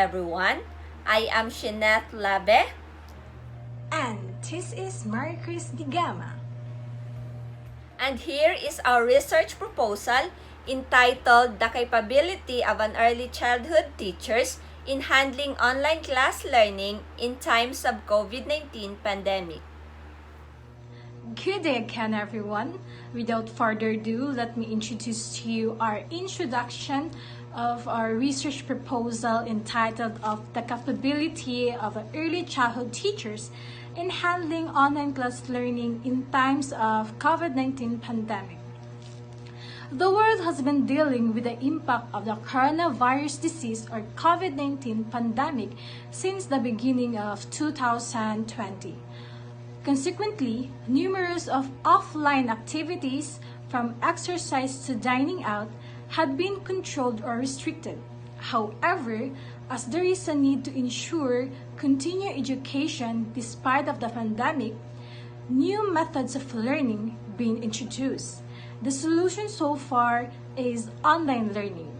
everyone. I am Shineth Labe. And this is Maricris Digama. And here is our research proposal entitled The Capability of an Early Childhood Teachers in Handling Online Class Learning in Times of COVID-19 Pandemic. Good day again, everyone. Without further ado, let me introduce to you our introduction of our research proposal entitled of The Capability of Early Childhood Teachers in Handling Online Class Learning in Times of COVID-19 Pandemic. The world has been dealing with the impact of the coronavirus disease or COVID-19 pandemic since the beginning of 2020. Consequently, numerous of offline activities, from exercise to dining out, had been controlled or restricted. However, as there is a need to ensure continued education despite of the pandemic, new methods of learning being introduced. The solution so far is online learning.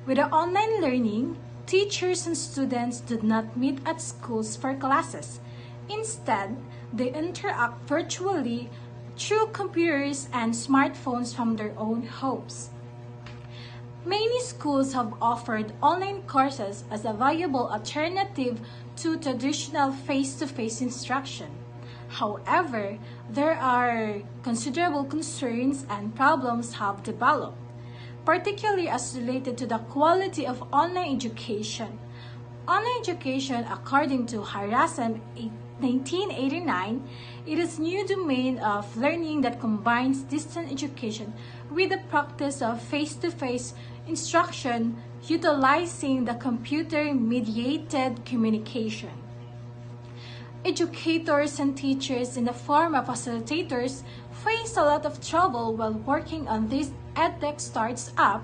With the online learning, teachers and students did not meet at schools for classes. Instead, they interact virtually through computers and smartphones from their own homes. Many schools have offered online courses as a viable alternative to traditional face-to-face instruction. However, there are considerable concerns and problems have developed, particularly as related to the quality of online education. Online education, according to Harasan 1989, it is a new domain of learning that combines distance education with the practice of face-to-face instruction utilizing the computer-mediated communication. Educators and teachers in the form of facilitators face a lot of trouble while working on this edtech startup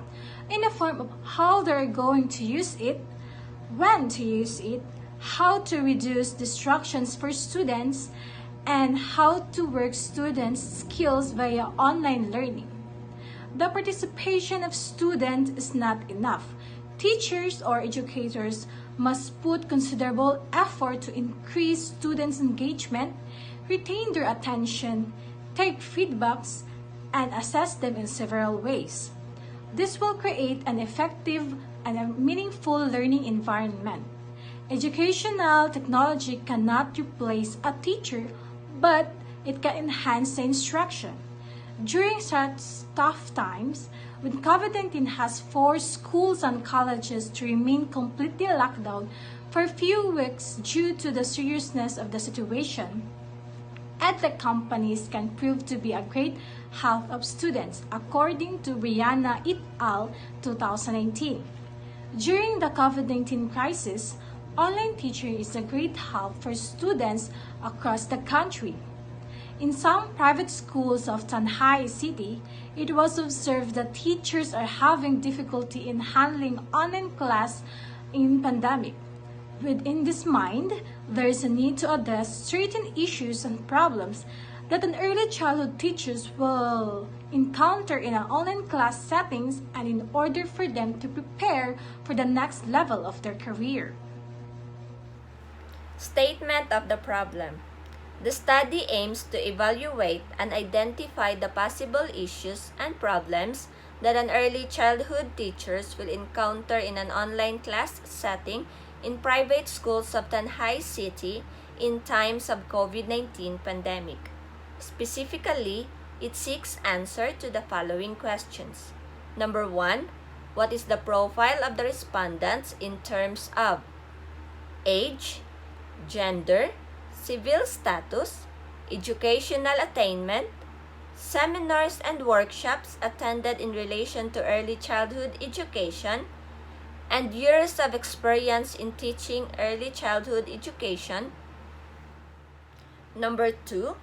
in the form of how they're going to use it, when to use it, how to reduce distractions for students, and how to work students' skills via online learning. The participation of students is not enough. Teachers or educators must put considerable effort to increase students' engagement, retain their attention, take feedbacks, and assess them in several ways. This will create an effective and a meaningful learning environment. Educational technology cannot replace a teacher, but it can enhance the instruction. During such tough times, when COVID-19 has forced schools and colleges to remain completely locked down for a few weeks due to the seriousness of the situation, edtech companies can prove to be a great help of students, according to Brianna et al. 2019. During the COVID-19 crisis, online teaching is a great help for students across the country. In some private schools of Tanjay City, it was observed that teachers are having difficulty in handling online class in pandemic. Within this mind, there is a need to address certain issues and problems that an early childhood teachers will encounter in an online class settings and in order for them to prepare for the next level of their career. Statement of the problem. The study aims to evaluate and identify the possible issues and problems that an early childhood teachers will encounter in an online class setting in private schools of Tanjay City in times of COVID-19 pandemic. Specifically, it seeks answer to the following questions. Number 1, what is the profile of the respondents in terms of age, gender, civil status, educational attainment, seminars and workshops attended in relation to early childhood education, and years of experience in teaching early childhood education. Number 2,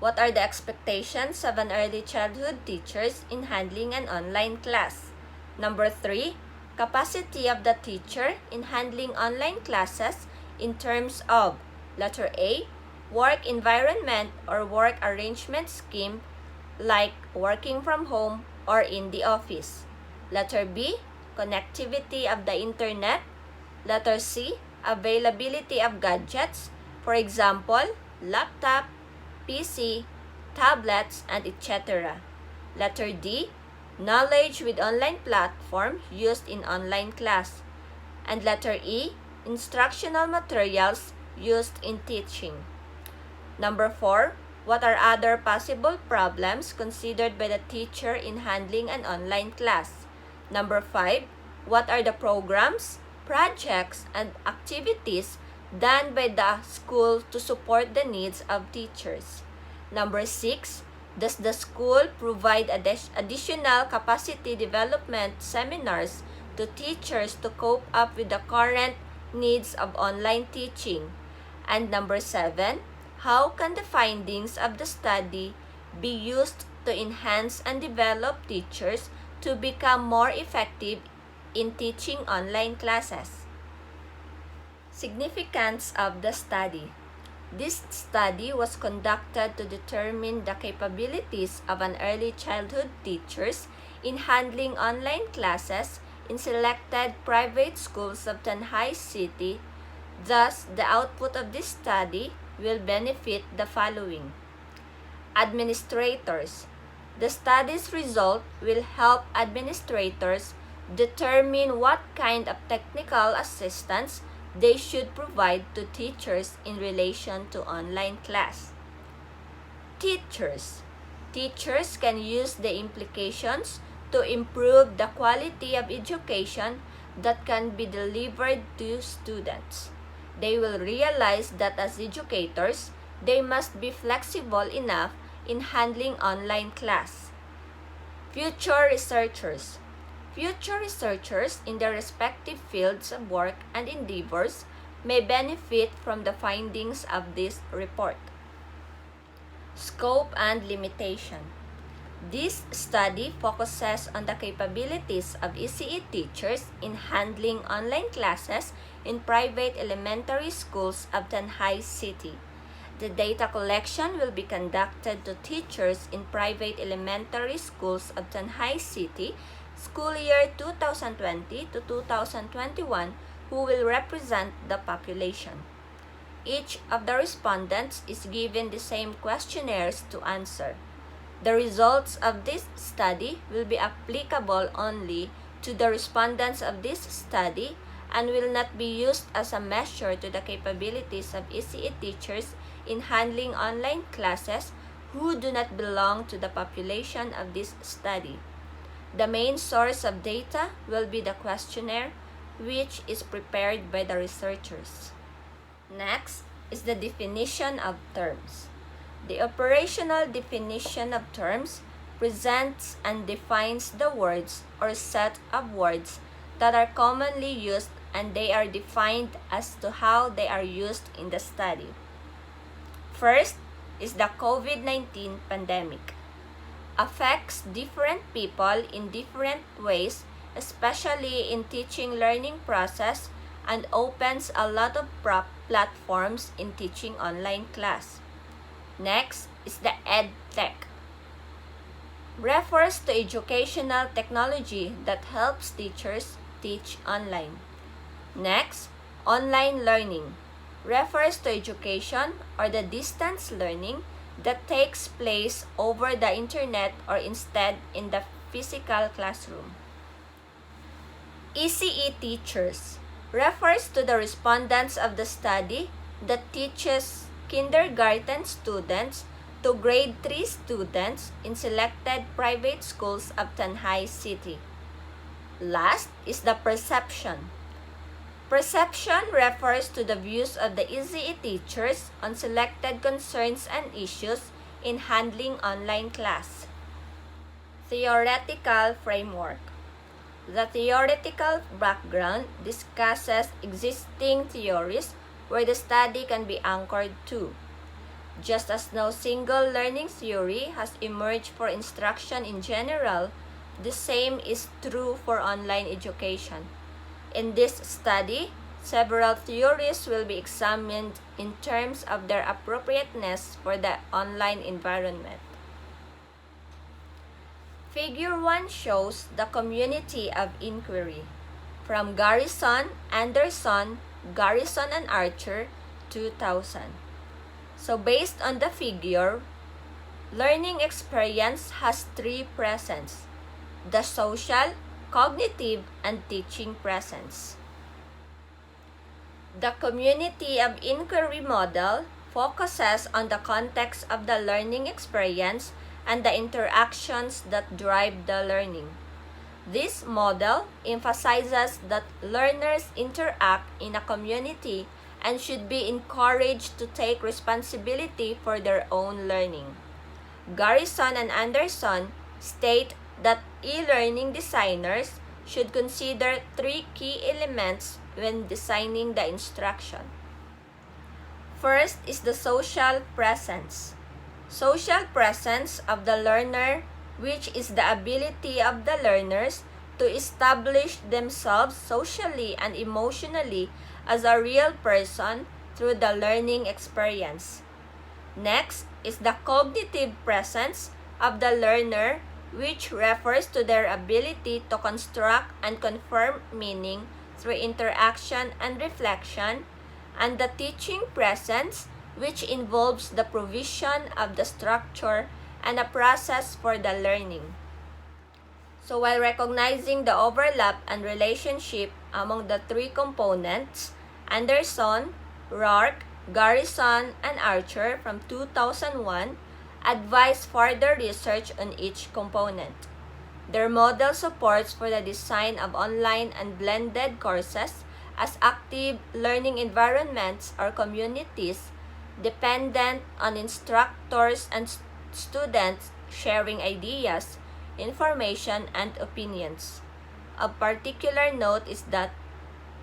what are the expectations of an early childhood teachers in handling an online class? Number 3, capacity of the teacher in handling online classes in terms of letter A, work environment or work arrangement scheme like working from home or in the office. Letter B, connectivity of the internet. Letter C, availability of gadgets, for example, laptop, PC, tablets, and etc. Letter D, knowledge with online platform used in online class. And letter E, instructional materials used in teaching. Number 4, what are other possible problems considered by the teacher in handling an online class? Number 5, what are the programs, projects, and activities done by the school to support the needs of teachers? Number 6, does the school provide additional capacity development seminars to teachers to cope up with the current needs of online teaching? And number 7, how can the findings of the study be used to enhance and develop teachers to become more effective in teaching online classes? Significance of the study. This study was conducted to determine the capabilities of an early childhood teachers in handling online classes in selected private schools of Tanjay City. Thus, the output of this study will benefit the following. Administrators. The study's result will help administrators determine what kind of technical assistance they should provide to teachers in relation to online class. Teachers. Teachers can use the implications to improve the quality of education that can be delivered to students. They will realize that as educators, they must be flexible enough in handling online class. Future researchers. Future researchers in their respective fields of work and endeavors may benefit from the findings of this report. Scope and limitation. This study focuses on the capabilities of ECE teachers in handling online classes in private elementary schools of Tanjay City. The data collection will be conducted to teachers in private elementary schools of Tanjay City, school year 2020 to 2021, who will represent the population. Each of the respondents is given the same questionnaires to answer. The results of this study will be applicable only to the respondents of this study and will not be used as a measure to the capabilities of ECE teachers in handling online classes who do not belong to the population of this study. The main source of data will be the questionnaire, which is prepared by the researchers. Next is the definition of terms. The operational definition of terms presents and defines the words or set of words that are commonly used, and they are defined as to how they are used in the study. First is the COVID-19 pandemic. Affects different people in different ways, especially in teaching learning process, and opens a lot of platforms in teaching online class. Next is the EdTech. Refers to educational technology that helps teachers teach online. Next, online learning. Refers to education or the distance learning that takes place over the internet or instead in the physical classroom. ECE teachers. Refers to the respondents of the study that teaches kindergarten students to grade 3 students in selected private schools of Tanjay City. Last is the perception. Perception refers to the views of the ECE teachers on selected concerns and issues in handling online class. Theoretical framework. The theoretical background discusses existing theories where the study can be anchored to. Just as no single learning theory has emerged for instruction in general, the same is true for online education. In this study, several theories will be examined in terms of their appropriateness for the online environment. Figure 1 shows the community of inquiry. from Garrison, Anderson, Garrison and Archer, 2000. So based on the figure, learning experience has three presents: the social, cognitive, and teaching presence. The community of inquiry model focuses on the context of the learning experience and the interactions that drive the learning. This model emphasizes that learners interact in a community and should be encouraged to take responsibility for their own learning. Garrison and Anderson state that e-learning designers should consider three key elements when designing the instruction. First is the social presence. Social presence of the learner, which is the ability of the learners to establish themselves socially and emotionally as a real person through the learning experience. Next is the cognitive presence of the learner, which refers to their ability to construct and confirm meaning through interaction and reflection, and the teaching presence, which involves the provision of the structure and a process for the learning. So while recognizing the overlap and relationship among the three components, Anderson, Rourke, Garrison, and Archer from 2001 advise further research on each component. Their model supports for the design of online and blended courses as active learning environments or communities dependent on instructors and students sharing ideas, information, and opinions. Of particular note is that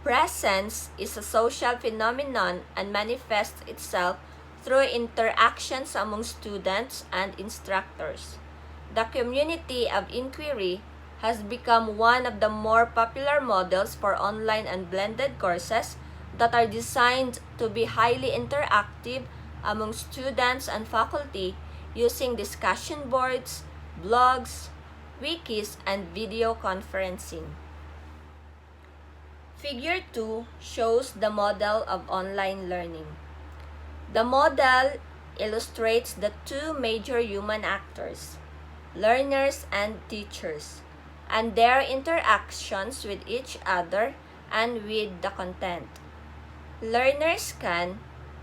presence is a social phenomenon and manifests itself through interactions among students and instructors. The community of inquiry has become one of the more popular models for online and blended courses that are designed to be highly interactive among students and faculty using discussion boards, blogs, wikis, and video conferencing. Figure 2 shows the model of online learning. The model illustrates the two major human actors, learners and teachers, and their interactions with each other and with the content. Learners can,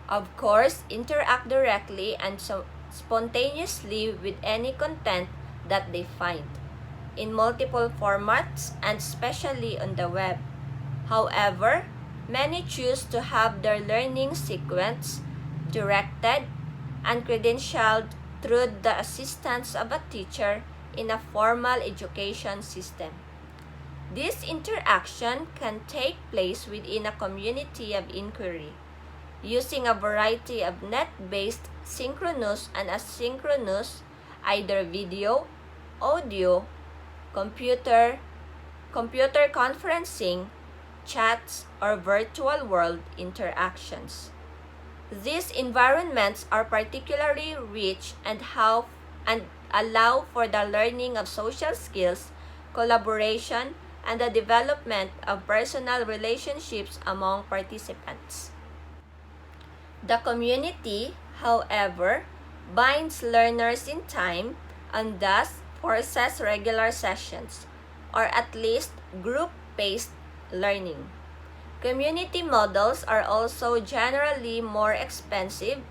of course, interact directly and spontaneously with any content that they find, in multiple formats and especially on the web. However, many choose to have their learning sequence directed and credentialed through the assistance of a teacher in a formal education system. This interaction can take place within a community of inquiry, using a variety of net-based synchronous and asynchronous, either video, audio, computer conferencing, chats, or virtual world interactions. These environments are particularly rich and allow for the learning of social skills, collaboration, and the development of personal relationships among participants. The community, however, binds learners in time and thus forces regular sessions, or at least group-based learning. Community models are also generally more expensive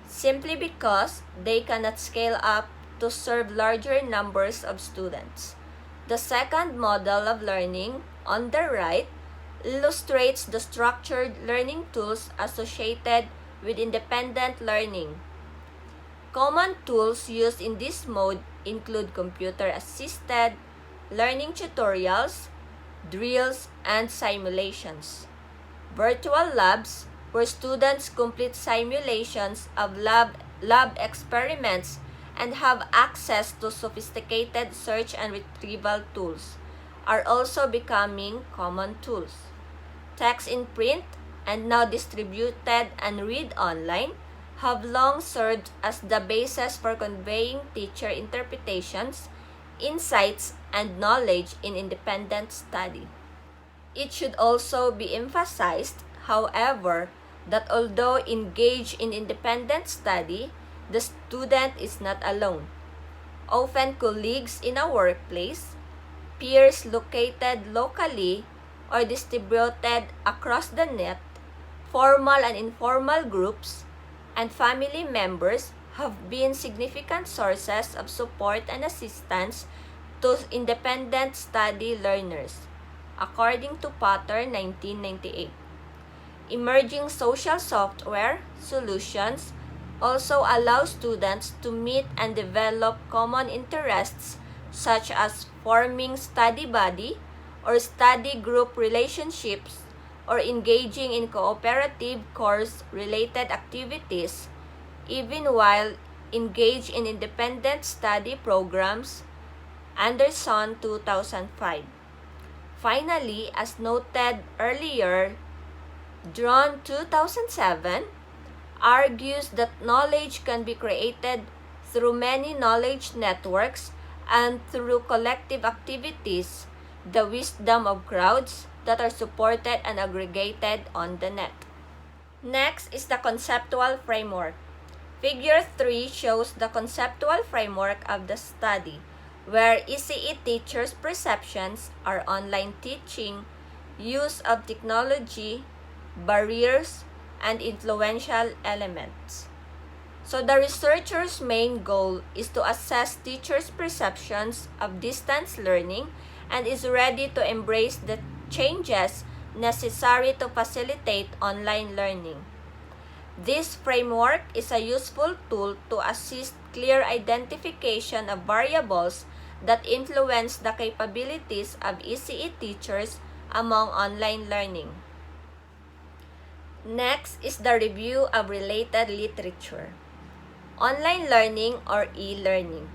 simply because they cannot scale up to serve larger numbers of students. The second model of learning, on the right, illustrates the structured learning tools associated with independent learning. Common tools used in this mode include computer-assisted learning tutorials, drills, and simulations. Virtual labs, where students complete simulations of lab experiments and have access to sophisticated search and retrieval tools, are also becoming common tools. Text in print, and now distributed and read online, have long served as the basis for conveying teacher interpretations, insights, and knowledge in independent study. It should also be emphasized, however, that although engaged in independent study, the student is not alone. Often colleagues in a workplace, peers located locally or distributed across the net, formal and informal groups, and family members have been significant sources of support and assistance to independent study learners, according to Potter 1998. Emerging social software solutions also allow students to meet and develop common interests such as forming study buddy or study group relationships or engaging in cooperative course-related activities, even while engaged in independent study programs. Anderson, 2005. Finally, as noted earlier, Drone 2007 argues that knowledge can be created through many knowledge networks and through collective activities, the wisdom of crowds that are supported and aggregated on the net. Next is the conceptual framework. Figure 3 shows the conceptual framework of the study, where ECE teachers' perceptions are online teaching, use of technology, barriers, and influential elements. So the researcher's main goal is to assess teachers' perceptions of distance learning and is ready to embrace the changes necessary to facilitate online learning. This framework is a useful tool to assist clear identification of variables that influence the capabilities of ECE teachers among online learning. Next is the review of related literature. Online learning or e-learning.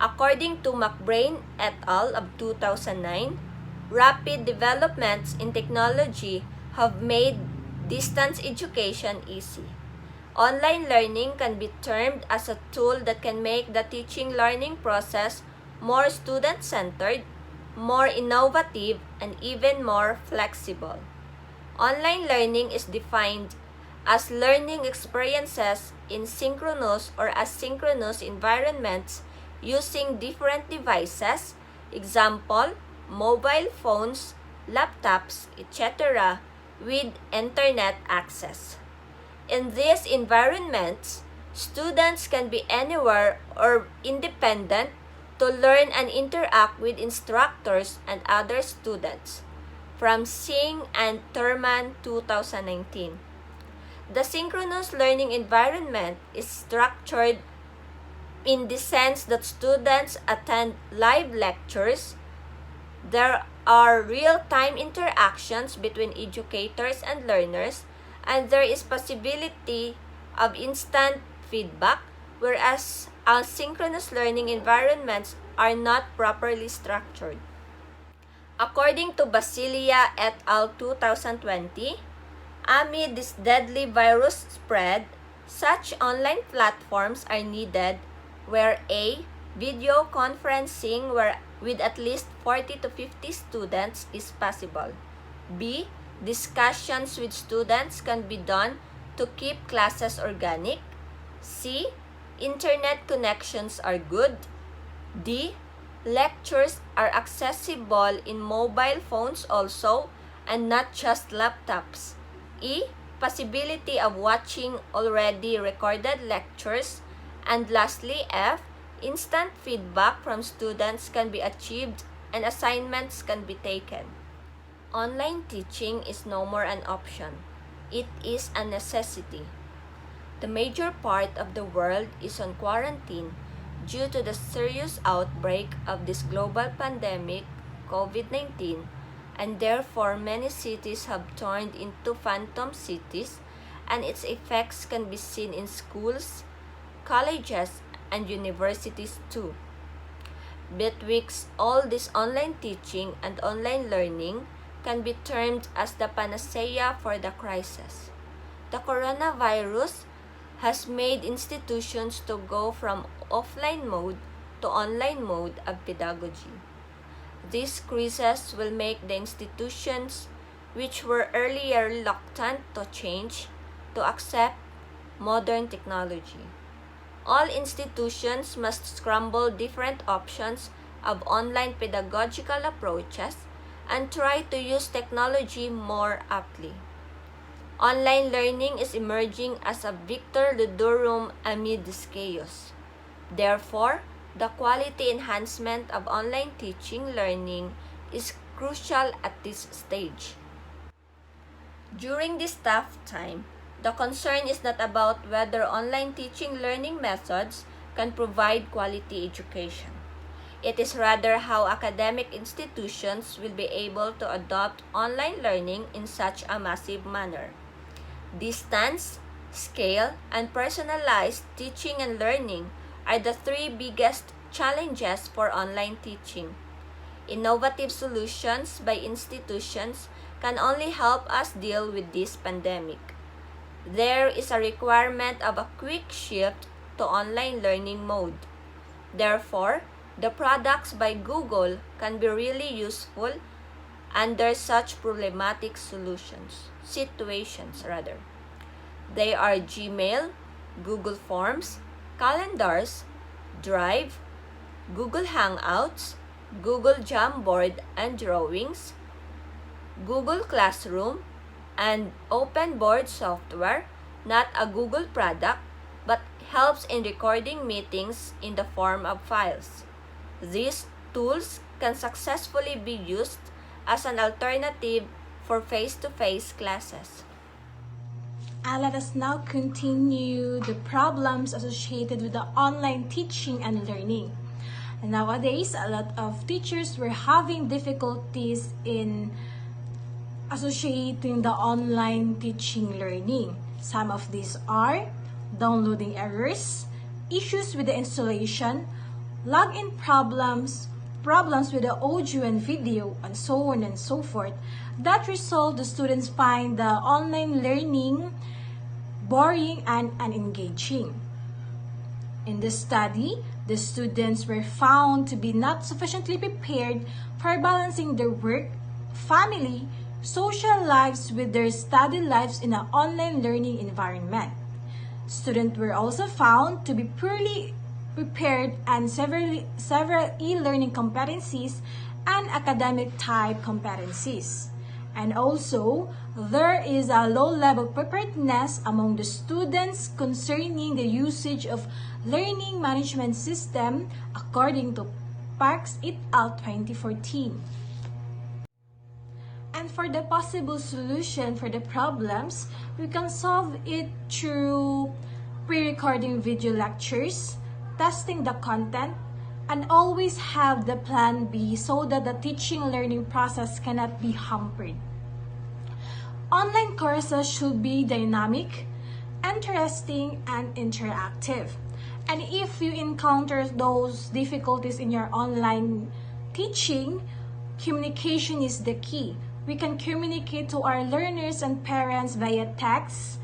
According to McBrain et al. Of 2009, rapid developments in technology have made distance education easy. Online learning can be termed as a tool that can make the teaching-learning process more student-centered, more innovative, and even more flexible. Online learning is defined as learning experiences in synchronous or asynchronous environments using different devices, example, mobile phones, laptops, etc., with internet access. In these environments, students can be anywhere or independent to learn and interact with instructors and other students. From Singh and Thurman, 2019. The synchronous learning environment is structured in the sense that students attend live lectures. There are real-time interactions between educators and learners, and there is possibility of instant feedback, whereas asynchronous learning environments are not properly structured. According to Basilia et al. 2020, amid this deadly virus spread, such online platforms are needed where A. Video conferencing with at least 40 to 50 students is possible. B. Discussions with students can be done to keep classes organic. C. Internet connections are good. D. Lectures are accessible in mobile phones also and not just laptops. E. Possibility of watching already recorded lectures. And lastly, F. Instant feedback from students can be achieved and assignments can be taken. Online teaching is no more an option. It is a necessity. The major part of the world is on quarantine due to the serious outbreak of this global pandemic, COVID-19, and therefore many cities have turned into phantom cities, and its effects can be seen in schools, colleges, and universities too. Betwixt all this online teaching and online learning can be termed as the panacea for the crisis. The coronavirus has made institutions to go from offline mode to online mode of pedagogy. These crises will make the institutions which were earlier reluctant to change, to accept modern technology. All institutions must scramble different options of online pedagogical approaches and try to use technology more aptly. Online learning is emerging as a victor ludorum amid this chaos. Therefore, the quality enhancement of online teaching learning is crucial at this stage. During this tough time, the concern is not about whether online teaching learning methods can provide quality education. It is rather how academic institutions will be able to adopt online learning in such a massive manner. Distance, scale, and personalized teaching and learning are the three biggest challenges for online teaching. Innovative solutions by institutions can only help us deal with this pandemic. There is a requirement of a quick shift to online learning mode. Therefore, the products by Google can be really useful under such problematic situations. They are Gmail, Google Forms, Calendars, Drive, Google Hangouts, Google Jamboard and Drawings, Google Classroom, and Open Board software, not a Google product, but helps in recording meetings in the form of files. These tools can successfully be used as an alternative for face-to-face classes. And let us now continue the problems associated with the online teaching and learning. And nowadays, a lot of teachers were having difficulties in associating the online teaching learning. Some of these are downloading errors, issues with the installation, login problems with the audio and video, and so on and so forth, that result the students find the online learning boring and unengaging. In this study, the students were found to be not sufficiently prepared for balancing their work, family, social lives with their study lives in an online learning environment. Students were also found to be poorly prepared and several e-learning competencies and academic type competencies. And also, there is a low level preparedness among the students concerning the usage of learning management system according to Parks et al. 2014. And for the possible solution for the problems, we can solve it through pre-recording video lectures, testing the content, and always have the plan B so that the teaching learning process cannot be hampered. Online courses should be dynamic, interesting, and interactive. And if you encounter those difficulties in your online teaching, communication is the key. We can communicate to our learners and parents via text,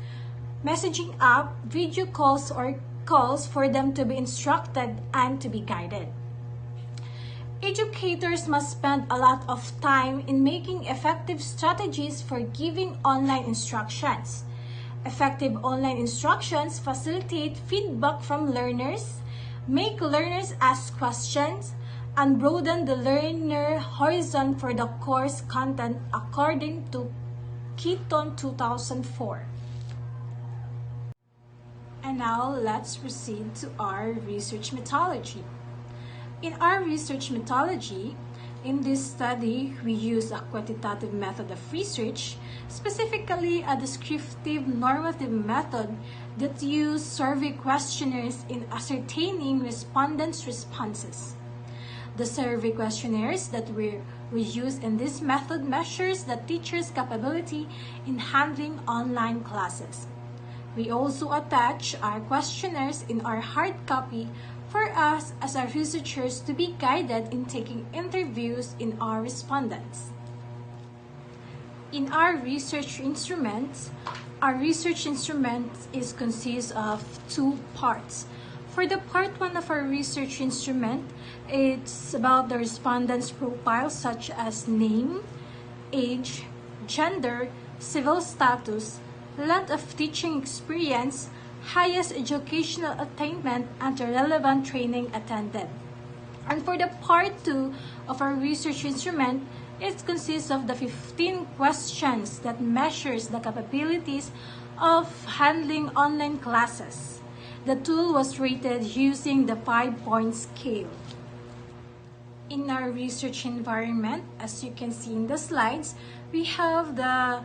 messaging app, video calls, or calls for them to be instructed and to be guided. Educators must spend a lot of time in making effective strategies for giving online instructions. Effective online instructions facilitate feedback from learners, make learners ask questions, and broaden the learner horizon for the course content according to Keaton 2004. And now let's proceed to our research methodology. In our research methodology, in this study, we use a quantitative method of research, specifically a descriptive normative method that uses survey questionnaires in ascertaining respondents' responses. The survey questionnaires that we use in this method measures the teacher's capability in handling online classes. We also attach our questionnaires in our hard copy for us as our researchers to be guided in taking interviews in our respondents. In our research instruments consists of two parts. For the part 1 of our research instrument, it's about the respondent's profile such as name, age, gender, civil status, length of teaching experience, highest educational attainment, and the relevant training attended. And for the part 2 of our research instrument, it consists of the 15 questions that measures the capabilities of handling online classes. The tool was rated using the 5-point scale. In our research environment, as you can see in the slides, we have the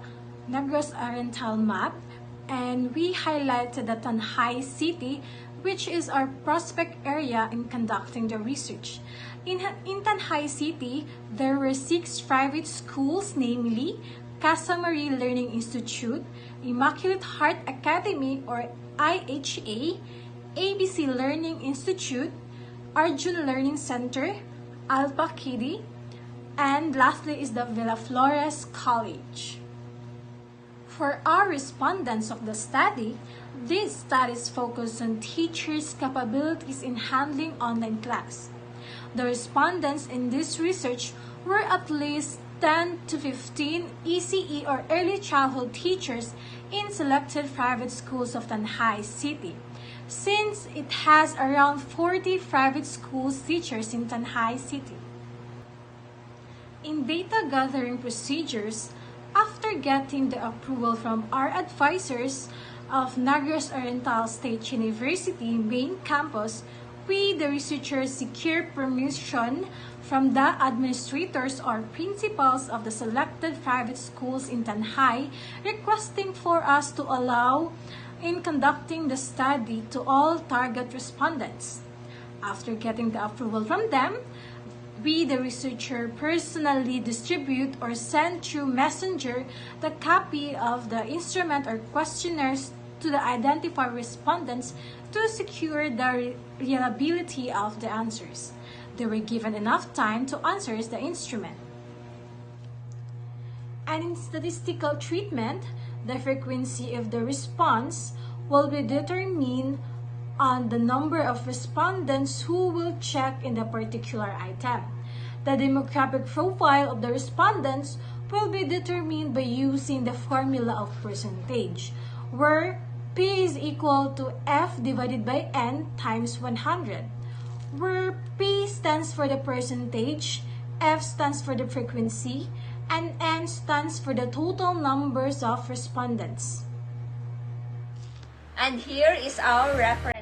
Negros Oriental map, and we highlighted the Tanjay City, which is our prospect area in conducting the research. In Tanjay City, there were 6 private schools, namely Casa Marie Learning Institute, Immaculate Heart Academy or IHA, ABC Learning Institute, Arjun Learning Center, Alpha Kiddy, and lastly is the Villa Flores College. For our respondents of the study, these studies focus on teachers' capabilities in handling online class. The respondents in this research were at least 10 to 15 ECE or early childhood teachers in selected private schools of Tanjay City, since it has around 40 private schools teachers in Tanjay City. In data gathering procedures, after getting the approval from our advisors of Negros Oriental State University main campus, we, the researchers, secure permission from the administrators or principals of the selected private schools in Tanjay, requesting for us to allow in conducting the study to all target respondents. After getting the approval from them, we, the researcher, personally distribute or send through messenger the copy of the instrument or questionnaires to the identified respondents to secure the reliability of the answers. They were given enough time to answer the instrument. And in statistical treatment, the frequency of the response will be determined on the number of respondents who will check in the particular item. The demographic profile of the respondents will be determined by using the formula of percentage, where P is equal to F divided by N times 100, where P stands for the percentage, F stands for the frequency, and N stands for the total numbers of respondents. And here is our reference